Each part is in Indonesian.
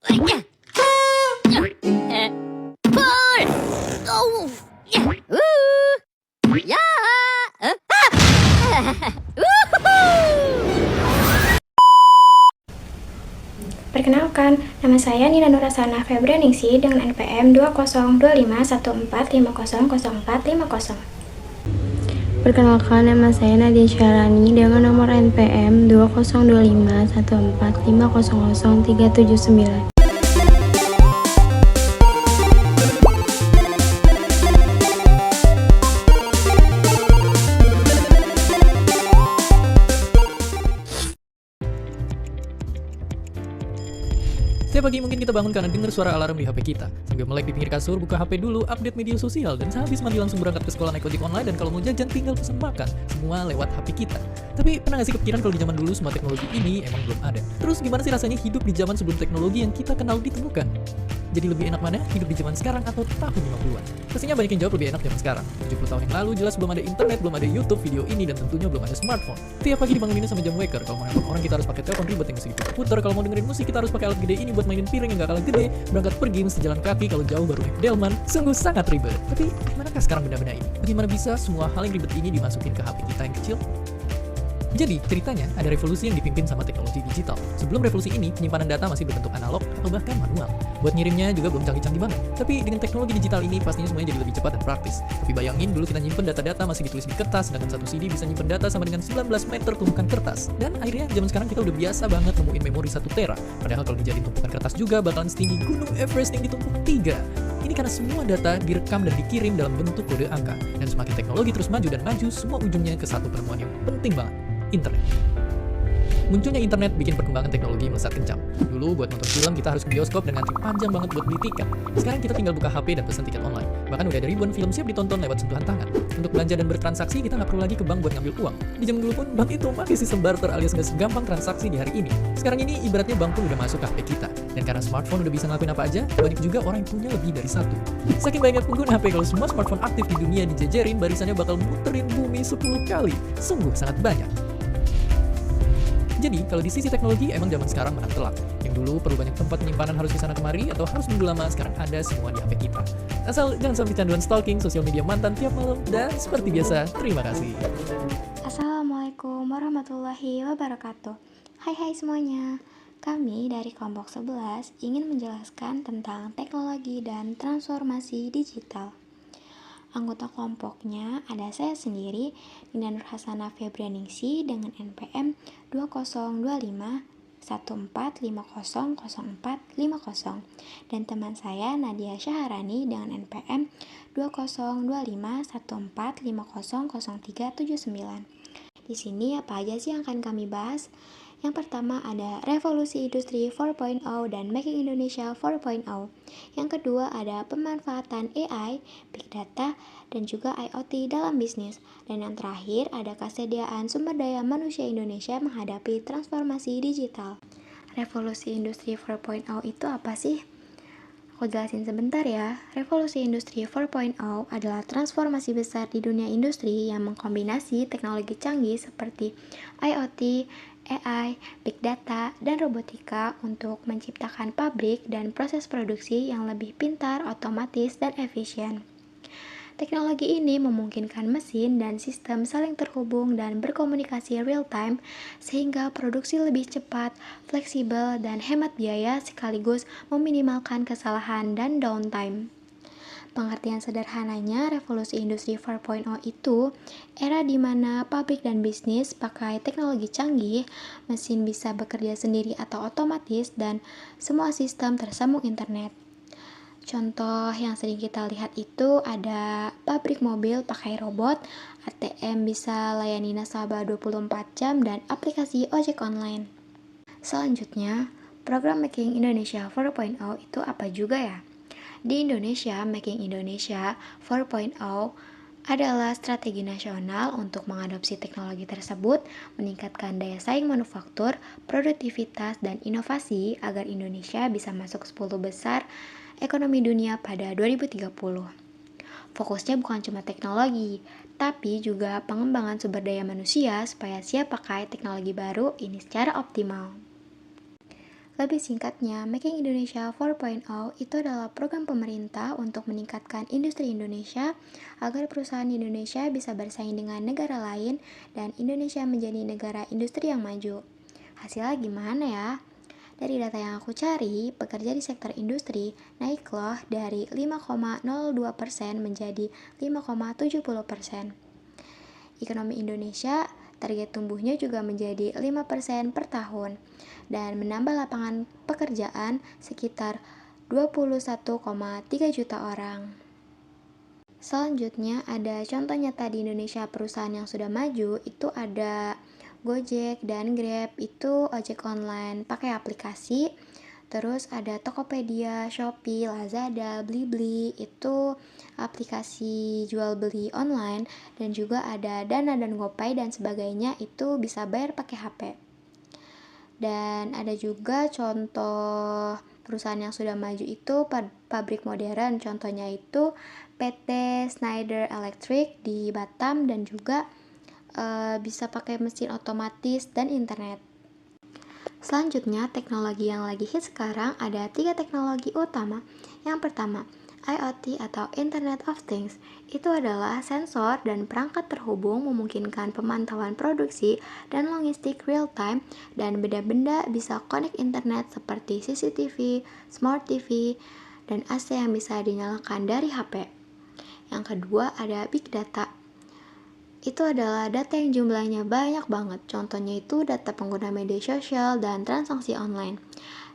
Pull! Oh! Ya! Perkenalkan, nama saya Nina Nurasana Febrianingsi dengan NPM 202514500450. Perkenalkan, nama saya Nadia Syarani dengan nomor NPM 202514500379. Setiap pagi mungkin kita bangun karena dengar suara alarm di HP kita. Sambil melek di pinggir kasur, buka HP dulu, update media sosial, dan sehabis mandi langsung berangkat ke sekolah naik ojek online, dan kalau mau jajan tinggal pesan makan. Semua lewat HP kita. Tapi pernah gak sih kepikiran kalau di zaman dulu semua teknologi ini emang belum ada? Terus gimana sih rasanya hidup di zaman sebelum teknologi yang kita kenal ditemukan? Jadi lebih enak mana hidup di zaman sekarang atau tahun 50-an? Pastinya banyak yang jawab lebih enak zaman sekarang. 70 tahun yang lalu jelas belum ada internet, belum ada YouTube, video ini, dan tentunya belum ada smartphone. Tiap pagi dibangunin sama jam waker. Kalau mau nelfon orang kita harus pakai telepon ribet yang mesti diputer. Kalau mau dengerin musik kita harus pakai alat gede ini buat mainin piring yang gak kalah gede. Berangkat pergi mesti jalan kaki, kalau jauh baru naik delman. Sungguh sangat ribet. Tapi manakah sekarang benda-benda ini? Bagaimana bisa semua hal yang ribet ini dimasukin ke HP kita yang kecil? Jadi, ceritanya ada revolusi yang dipimpin sama teknologi digital. Sebelum revolusi ini, penyimpanan data masih berbentuk analog atau bahkan manual. Buat ngirimnya juga belum canggih-canggih banget. Tapi dengan teknologi digital ini, pastinya semuanya jadi lebih cepat dan praktis. Tapi bayangin dulu kita nyimpen data-data masih ditulis di kertas, sedangkan satu CD bisa nyimpen data sama dengan 19 meter tumpukan kertas. Dan akhirnya zaman sekarang kita udah biasa banget nemuin memori 1 tera. Padahal kalau dijadiin tumpukan kertas juga bakalan setinggi gunung Everest yang ditumpuk 3. Ini karena semua data direkam dan dikirim dalam bentuk kode angka. Dan semakin teknologi terus maju dan maju, semua ujungnya ke satu penemuan yang penting banget. Internet. Munculnya internet bikin perkembangan teknologi melesat kencang. Dulu buat nonton film kita harus ke bioskop dan ngantri panjang banget buat beli tiket. Sekarang kita tinggal buka HP dan pesan tiket online. Bahkan udah ada ribuan film siap ditonton lewat sentuhan tangan. Untuk belanja dan bertransaksi kita nggak perlu lagi ke bank buat ngambil uang. Di zaman dulu pun bank itu pakai sistem barter alias nggak segampang transaksi di hari ini. Sekarang ini ibaratnya bank pun udah masuk ke HP kita. Dan karena smartphone udah bisa ngelakuin apa aja, banyak juga orang yang punya lebih dari satu. Saking banyak pengguna HP, kalau semua smartphone aktif di dunia dijejerin, barisannya bakal muterin bumi 10 kali. Sungguh sangat banyak. Jadi, kalau di sisi teknologi, emang zaman sekarang menang telak. Yang dulu perlu banyak tempat penyimpanan harus di sana kemari, atau harus nunggu lama, sekarang ada semua di HP kita. Asal jangan sampai canduan stalking sosial media mantan tiap malam, dan seperti biasa, terima kasih. Assalamualaikum warahmatullahi wabarakatuh. Hai semuanya. Kami dari kelompok 11 ingin menjelaskan tentang teknologi dan transformasi digital. Anggota kelompoknya ada saya sendiri, Nina Nurhasana Febrianingsi dengan NPM 202514500450 dan teman saya Nadia Syaharani dengan NPM 202514500379. Di sini apa aja sih yang akan kami bahas? Yang pertama ada revolusi industri 4.0 dan Making Indonesia 4.0. Yang kedua ada pemanfaatan AI, Big Data, dan juga IoT dalam bisnis. Dan yang terakhir ada kesediaan sumber daya manusia Indonesia menghadapi transformasi digital. Revolusi industri 4.0 itu apa sih? Aku jelasin sebentar ya. Revolusi industri 4.0 adalah transformasi besar di dunia industri yang mengkombinasi teknologi canggih seperti IoT, AI, Big Data, dan robotika untuk menciptakan pabrik dan proses produksi yang lebih pintar, otomatis, dan efisien. Teknologi ini memungkinkan mesin dan sistem saling terhubung dan berkomunikasi real-time sehingga produksi lebih cepat, fleksibel, dan hemat biaya sekaligus meminimalkan kesalahan dan downtime. Pengertian sederhananya, revolusi industri 4.0 itu era di mana pabrik dan bisnis pakai teknologi canggih, mesin bisa bekerja sendiri atau otomatis, dan semua sistem tersambung internet. Contoh yang sering kita lihat itu ada pabrik mobil pakai robot, ATM bisa layani nasabah 24 jam, dan aplikasi ojek online. Selanjutnya, program Making Indonesia 4.0 itu apa juga ya? Di Indonesia, Making Indonesia 4.0 adalah strategi nasional untuk mengadopsi teknologi tersebut, meningkatkan daya saing manufaktur, produktivitas, dan inovasi agar Indonesia bisa masuk 10 besar ekonomi dunia pada 2030. Fokusnya bukan cuma teknologi, tapi juga pengembangan sumber daya manusia supaya siap pakai teknologi baru ini secara optimal. Lebih singkatnya, Making Indonesia 4.0 itu adalah program pemerintah untuk meningkatkan industri Indonesia agar perusahaan Indonesia bisa bersaing dengan negara lain dan Indonesia menjadi negara industri yang maju. Hasilnya gimana ya? Dari data yang aku cari, pekerja di sektor industri naik loh dari 5,02% menjadi 5,70%. Ekonomi Indonesia target tumbuhnya juga menjadi 5% per tahun dan menambah lapangan pekerjaan sekitar 21,3 juta orang. Selanjutnya ada contoh nyata di Indonesia perusahaan yang sudah maju, itu ada Gojek dan Grab, itu ojek online pakai aplikasi. Terus ada Tokopedia, Shopee, Lazada, Blibli, itu aplikasi jual beli online, dan juga ada Dana dan GoPay dan sebagainya, itu bisa bayar pakai HP. Dan ada juga contoh perusahaan yang sudah maju itu pabrik modern, contohnya itu PT Schneider Electric di Batam dan juga bisa pakai mesin otomatis dan internet. Selanjutnya, teknologi yang lagi hit sekarang ada 3 teknologi utama. Yang pertama, IoT atau Internet of Things. Itu adalah sensor dan perangkat terhubung memungkinkan pemantauan produksi dan logistik real time, dan benda-benda bisa connect internet seperti CCTV, Smart TV, dan AC yang bisa dinyalakan dari HP. Yang kedua ada Big Data. Itu adalah data yang jumlahnya banyak banget. Contohnya itu data pengguna media sosial dan transaksi online.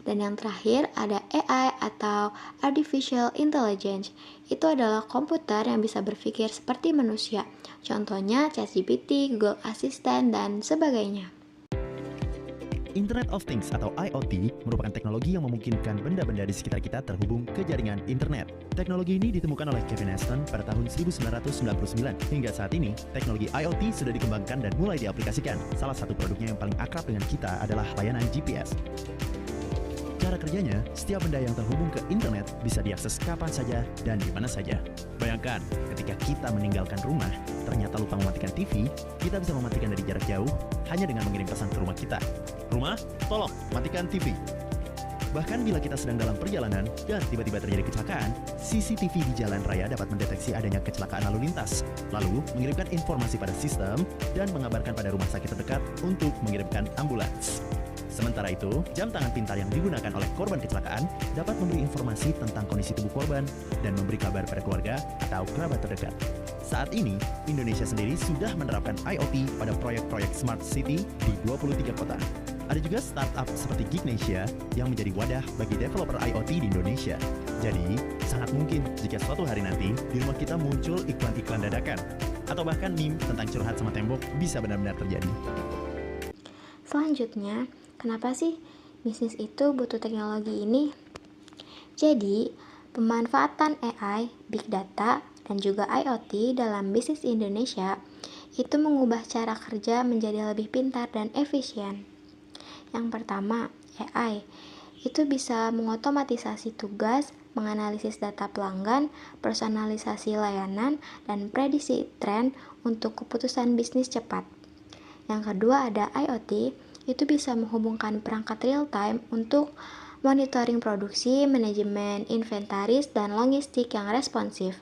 Dan yang terakhir ada AI atau Artificial Intelligence. Itu adalah komputer yang bisa berpikir seperti manusia. Contohnya ChatGPT, Google Assistant, dan sebagainya. Internet of Things atau IoT merupakan teknologi yang memungkinkan benda-benda di sekitar kita terhubung ke jaringan internet. Teknologi ini ditemukan oleh Kevin Aston pada tahun 1999. Hingga saat ini, teknologi IoT sudah dikembangkan dan mulai diaplikasikan. Salah satu produknya yang paling akrab dengan kita adalah layanan GPS. Cara kerjanya, setiap benda yang terhubung ke internet bisa diakses kapan saja dan di mana saja. Bayangkan, ketika kita meninggalkan rumah, ternyata lupa mematikan TV, kita bisa mematikan dari jarak jauh hanya dengan mengirim pesan ke rumah kita. Rumah, tolong matikan TV. Bahkan bila kita sedang dalam perjalanan dan tiba-tiba terjadi kecelakaan, CCTV di jalan raya dapat mendeteksi adanya kecelakaan lalu lintas, lalu mengirimkan informasi pada sistem dan mengabarkan pada rumah sakit terdekat untuk mengirimkan ambulans. Sementara itu, jam tangan pintar yang digunakan oleh korban kecelakaan dapat memberi informasi tentang kondisi tubuh korban dan memberi kabar pada keluarga atau kerabat terdekat. Saat ini, Indonesia sendiri sudah menerapkan IoT pada proyek-proyek Smart City di 23 kota. Ada juga startup seperti Gignesia yang menjadi wadah bagi developer IoT di Indonesia. Jadi, sangat mungkin jika suatu hari nanti di rumah kita muncul iklan-iklan dadakan, atau bahkan meme tentang curhat sama tembok bisa benar-benar terjadi. Selanjutnya, kenapa sih bisnis itu butuh teknologi ini? Jadi, pemanfaatan AI, Big Data, dan juga IoT dalam bisnis Indonesia itu mengubah cara kerja menjadi lebih pintar dan efisien. Yang pertama, AI itu bisa mengotomatisasi tugas, menganalisis data pelanggan, personalisasi layanan, dan prediksi tren untuk keputusan bisnis cepat. Yang kedua ada IoT, itu bisa menghubungkan perangkat real time untuk monitoring produksi, manajemen inventaris, dan logistik yang responsif.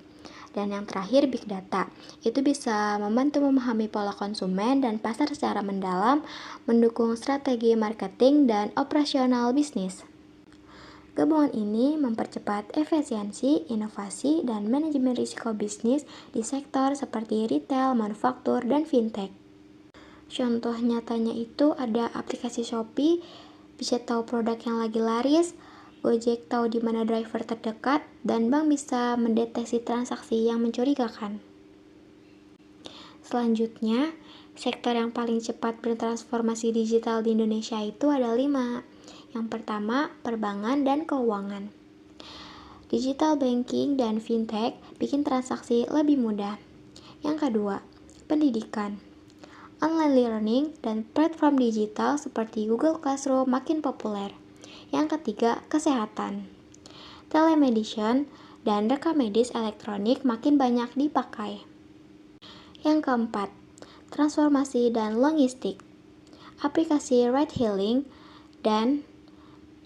Dan yang terakhir Big Data, itu bisa membantu memahami pola konsumen dan pasar secara mendalam, mendukung strategi marketing dan operasional bisnis. Gabungan ini mempercepat efisiensi, inovasi, dan manajemen risiko bisnis di sektor seperti retail, manufaktur, dan fintech. Contoh nyatanya itu ada aplikasi Shopee, bisa tahu produk yang lagi laris, Gojek tahu di mana driver terdekat, dan bank bisa mendeteksi transaksi yang mencurigakan. Selanjutnya, sektor yang paling cepat bertransformasi digital di Indonesia itu ada 5. Yang pertama, perbankan dan keuangan. Digital banking dan fintech bikin transaksi lebih mudah. Yang kedua, pendidikan. Online learning dan platform digital seperti Google Classroom makin populer. Yang ketiga, kesehatan. Telemedicine dan rekam medis elektronik makin banyak dipakai. Yang keempat, transformasi dan logistik. Aplikasi ride hailing dan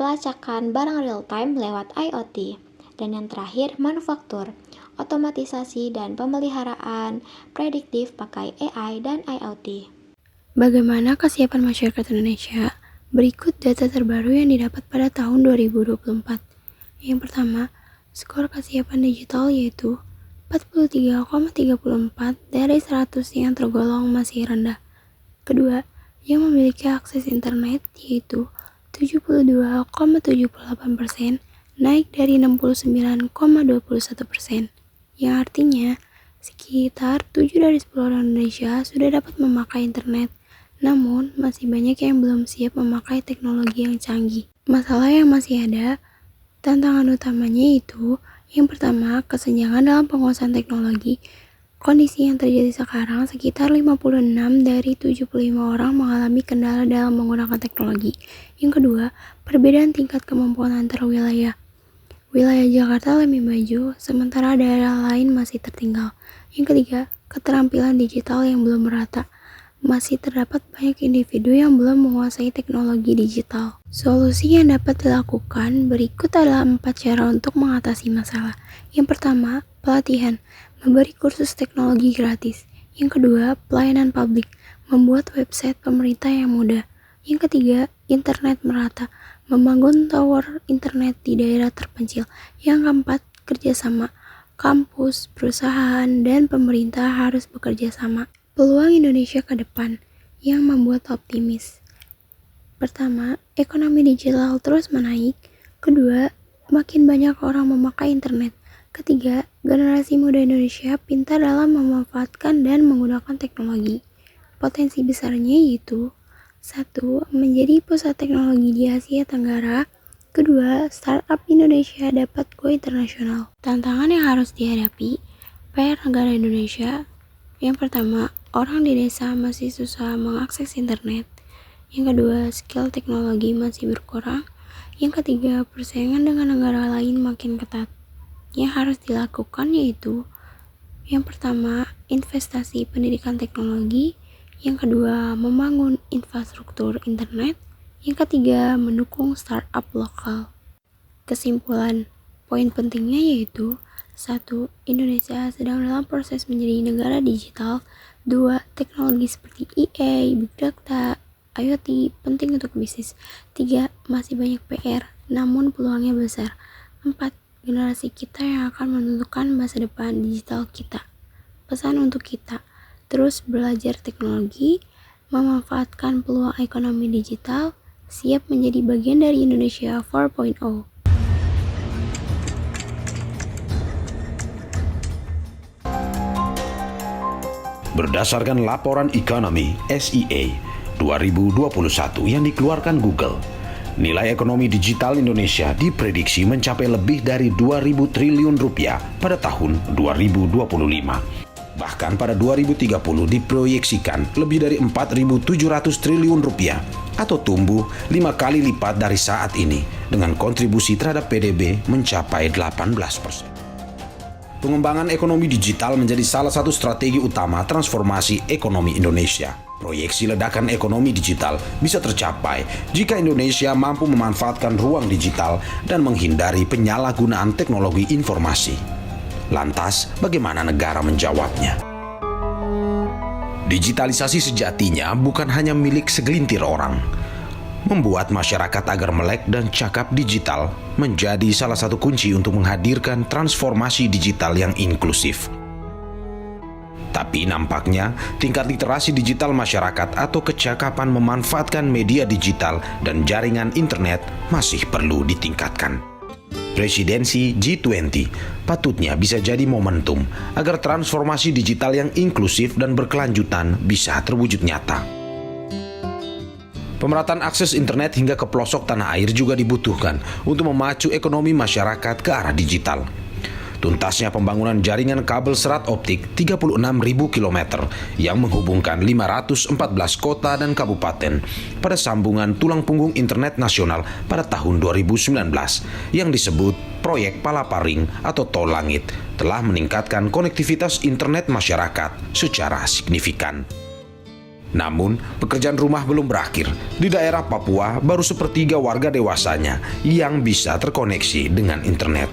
pelacakan barang real time lewat IoT. Dan yang terakhir, manufaktur, otomatisasi dan pemeliharaan prediktif pakai AI dan IoT. Bagaimana kesiapan masyarakat Indonesia? Berikut data terbaru yang didapat pada tahun 2024. Yang pertama, skor kesiapan digital yaitu 43,34 dari 100 yang tergolong masih rendah. Kedua, yang memiliki akses internet yaitu 72,78%, naik dari 69,21%, yang artinya sekitar 7 dari 10 orang Indonesia sudah dapat memakai internet. Namun, masih banyak yang belum siap memakai teknologi yang canggih. Masalah yang masih ada, tantangan utamanya itu, yang pertama, kesenjangan dalam penguasaan teknologi. Kondisi yang terjadi sekarang, sekitar 56 dari 75 orang mengalami kendala dalam menggunakan teknologi. Yang kedua, perbedaan tingkat kemampuan antar wilayah. Wilayah Jakarta lebih maju, sementara daerah lain masih tertinggal. Yang ketiga, keterampilan digital yang belum merata. Masih terdapat banyak individu yang belum menguasai teknologi digital. Solusi yang dapat dilakukan berikut adalah 4 cara untuk mengatasi masalah. Yang pertama, pelatihan, memberi kursus teknologi gratis. Yang kedua, pelayanan publik, membuat website pemerintah yang mudah. Yang ketiga, internet merata, membangun tower internet di daerah terpencil. Yang keempat, kerjasama, kampus, perusahaan, dan pemerintah harus bekerja sama. Peluang Indonesia ke depan yang membuat optimis. Pertama, ekonomi digital terus menaik. Kedua, makin banyak orang memakai internet. Ketiga, generasi muda Indonesia pintar dalam memanfaatkan dan menggunakan teknologi. Potensi besarnya yaitu 1. Menjadi pusat teknologi di Asia Tenggara. Kedua, startup Indonesia dapat go internasional. Tantangan yang harus dihadapi PR negara Indonesia. Yang pertama, orang di desa masih susah mengakses internet. Yang kedua, skill teknologi masih berkurang. Yang ketiga, persaingan dengan negara lain makin ketat. Yang harus dilakukan yaitu yang pertama, investasi pendidikan teknologi. Yang kedua, membangun infrastruktur internet. Yang ketiga, mendukung startup lokal. Kesimpulan, poin pentingnya yaitu 1. Indonesia sedang dalam proses menjadi negara digital. 2. Teknologi seperti AI, Big Data, IoT penting untuk bisnis. 3. Masih banyak PR, namun peluangnya besar. 4. Generasi kita yang akan menentukan masa depan digital kita. Pesan untuk kita, terus belajar teknologi, memanfaatkan peluang ekonomi digital, siap menjadi bagian dari Indonesia 4.0. Berdasarkan laporan ekonomi SEA 2021 yang dikeluarkan Google, nilai ekonomi digital Indonesia diprediksi mencapai lebih dari 2.000 triliun rupiah pada tahun 2025. Bahkan pada 2030 diproyeksikan lebih dari 4.700 triliun rupiah atau tumbuh 5 kali lipat dari saat ini dengan kontribusi terhadap PDB mencapai 18%. Pengembangan ekonomi digital menjadi salah satu strategi utama transformasi ekonomi Indonesia. Proyeksi ledakan ekonomi digital bisa tercapai jika Indonesia mampu memanfaatkan ruang digital dan menghindari penyalahgunaan teknologi informasi. Lantas, bagaimana negara menjawabnya? Digitalisasi sejatinya bukan hanya milik segelintir orang. Membuat masyarakat agar melek dan cakap digital menjadi salah satu kunci untuk menghadirkan transformasi digital yang inklusif. Tapi nampaknya tingkat literasi digital masyarakat atau kecakapan memanfaatkan media digital dan jaringan internet masih perlu ditingkatkan. Presidensi G20 patutnya bisa jadi momentum agar transformasi digital yang inklusif dan berkelanjutan bisa terwujud nyata. Pemerataan akses internet hingga ke pelosok tanah air juga dibutuhkan untuk memacu ekonomi masyarakat ke arah digital. Tuntasnya pembangunan jaringan kabel serat optik 36.000 km yang menghubungkan 514 kota dan kabupaten pada sambungan tulang punggung internet nasional pada tahun 2019 yang disebut Proyek Palaparing atau Tol Langit telah meningkatkan konektivitas internet masyarakat secara signifikan. Namun, pekerjaan rumah belum berakhir. Di daerah Papua, baru sepertiga warga dewasanya yang bisa terkoneksi dengan internet.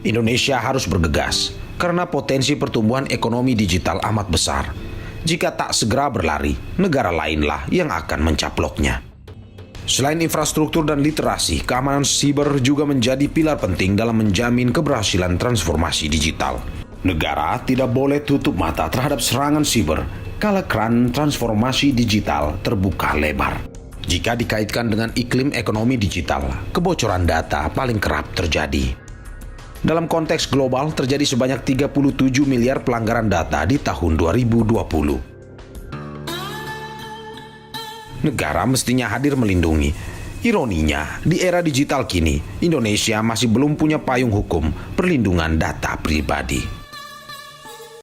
Indonesia harus bergegas, karena potensi pertumbuhan ekonomi digital amat besar. Jika tak segera berlari, negara lainlah yang akan mencaploknya. Selain infrastruktur dan literasi, keamanan siber juga menjadi pilar penting dalam menjamin keberhasilan transformasi digital. Negara tidak boleh tutup mata terhadap serangan siber kala keran transformasi digital terbuka lebar. Jika dikaitkan dengan iklim ekonomi digital, kebocoran data paling kerap terjadi. Dalam konteks global, terjadi sebanyak 37 miliar pelanggaran data di tahun 2020. Negara mestinya hadir melindungi. Ironinya, di era digital kini, Indonesia masih belum punya payung hukum perlindungan data pribadi.